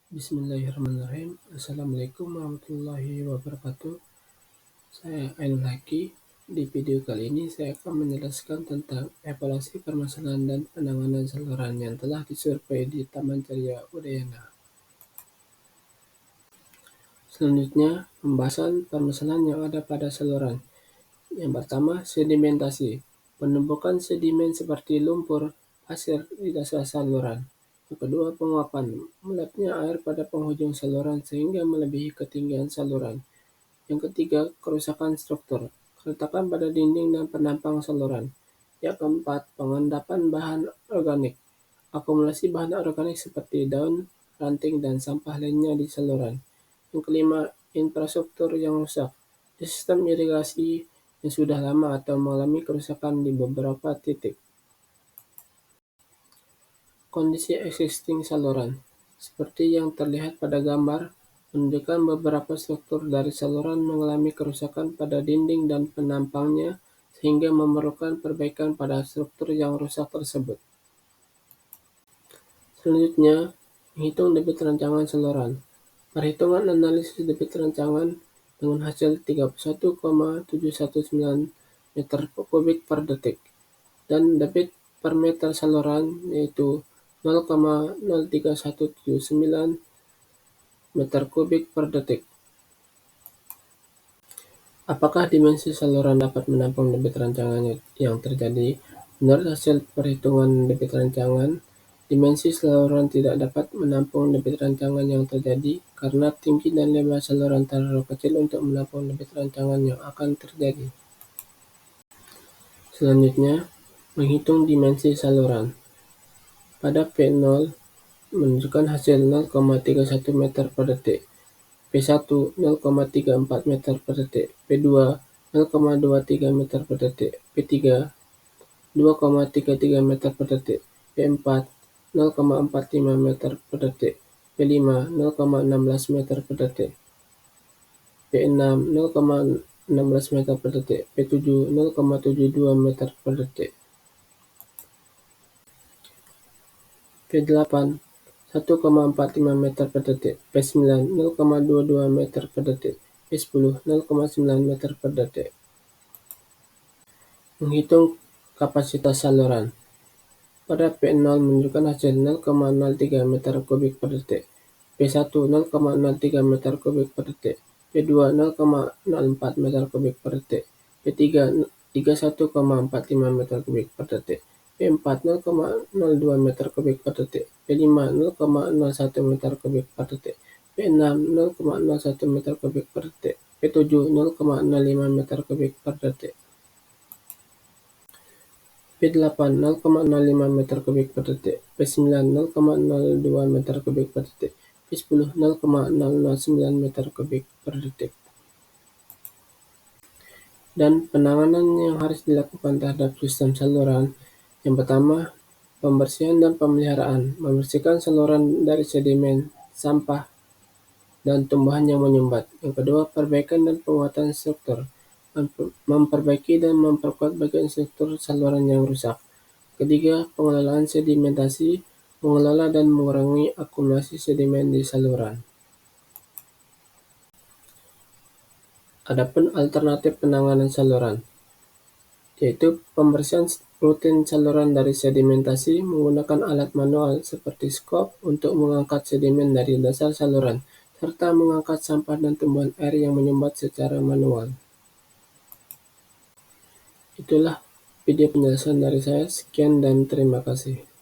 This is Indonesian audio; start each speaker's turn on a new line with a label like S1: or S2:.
S1: Bismillahirrahmanirrahim. Assalamualaikum warahmatullahi wabarakatuh. Saya Ainul Haki. Di video kali ini saya akan menjelaskan tentang evaluasi permasalahan dan penanganan saluran yang telah disurvei di Taman Ceria Udayana. Selanjutnya, pembahasan permasalahan yang ada pada saluran. Yang pertama, sedimentasi. Penumpukan sedimen seperti lumpur, pasir di dasar saluran. Yang kedua, penguapan. Meluapnya air pada penghujung saluran sehingga melebihi ketinggian saluran. Yang ketiga, kerusakan struktur. Keretakan pada dinding dan penampang saluran. Yang keempat, pengendapan bahan organik. Akumulasi bahan organik seperti daun, ranting, dan sampah lainnya di saluran. Yang kelima, infrastruktur yang rusak. Sistem irigasi yang sudah lama atau mengalami kerusakan di beberapa titik. Kondisi existing saluran, seperti yang terlihat pada gambar, menunjukkan beberapa struktur dari saluran mengalami kerusakan pada dinding dan penampangnya sehingga memerlukan perbaikan pada struktur yang rusak tersebut. Selanjutnya, menghitung debit rancangan saluran. Perhitungan analisis debit rancangan dengan hasil 31,719 meter kubik per detik dan debit per meter saluran yaitu 0,03179 meter kubik per detik. Apakah dimensi saluran dapat menampung debit rancangan yang terjadi? Menurut hasil perhitungan debit rancangan, dimensi saluran tidak dapat menampung debit rancangan yang terjadi karena tinggi dan lebar saluran terlalu kecil untuk menampung debit rancangan yang akan terjadi. Selanjutnya, menghitung dimensi saluran. Pada P0 menunjukkan hasil 0,31 meter per detik, P1 0,34 meter per detik, P2 0,23 meter per detik, P3 2,33 meter per detik, P4 0,45 meter per detik, P5 0,16 meter per detik, P6 0,16 meter per detik, P7 0,72 meter per detik, P8 1,45 meter per detik, P9 0,22 meter per detik, P10 0,9 meter per detik. Menghitung kapasitas saluran. Pada P0 menunjukkan hasil 0,03 meter kubik per detik, P1 0,03 meter kubik per detik, P2 0,04 meter kubik per detik, P3 31,45 meter kubik per detik, P4 0,02 meter kubik per detik, P5 0,01 meter kubik per detik, P6 0,01 meter kubik per detik, P7 0,05 meter kubik per detik, P8 0,05 meter kubik per detik, P9 0,02 meter kubik per detik, P10 0,009 meter kubik per detik. Dan penanganan yang harus dilakukan terhadap sistem saluran. Yang pertama, pembersihan dan pemeliharaan. Membersihkan saluran dari sedimen, sampah, dan tumbuhan yang menyumbat. Yang kedua, perbaikan dan penguatan struktur. Memperbaiki dan memperkuat bagian struktur saluran yang rusak. Ketiga, pengelolaan sedimentasi, mengelola dan mengurangi akumulasi sedimen di saluran. Adapun alternatif penanganan saluran, yaitu pembersihan rutin saluran dari sedimentasi menggunakan alat manual seperti skop untuk mengangkat sedimen dari dasar saluran, serta mengangkat sampah dan tumbuhan air yang menyumbat secara manual. Itulah video penjelasan dari saya. Sekian dan terima kasih.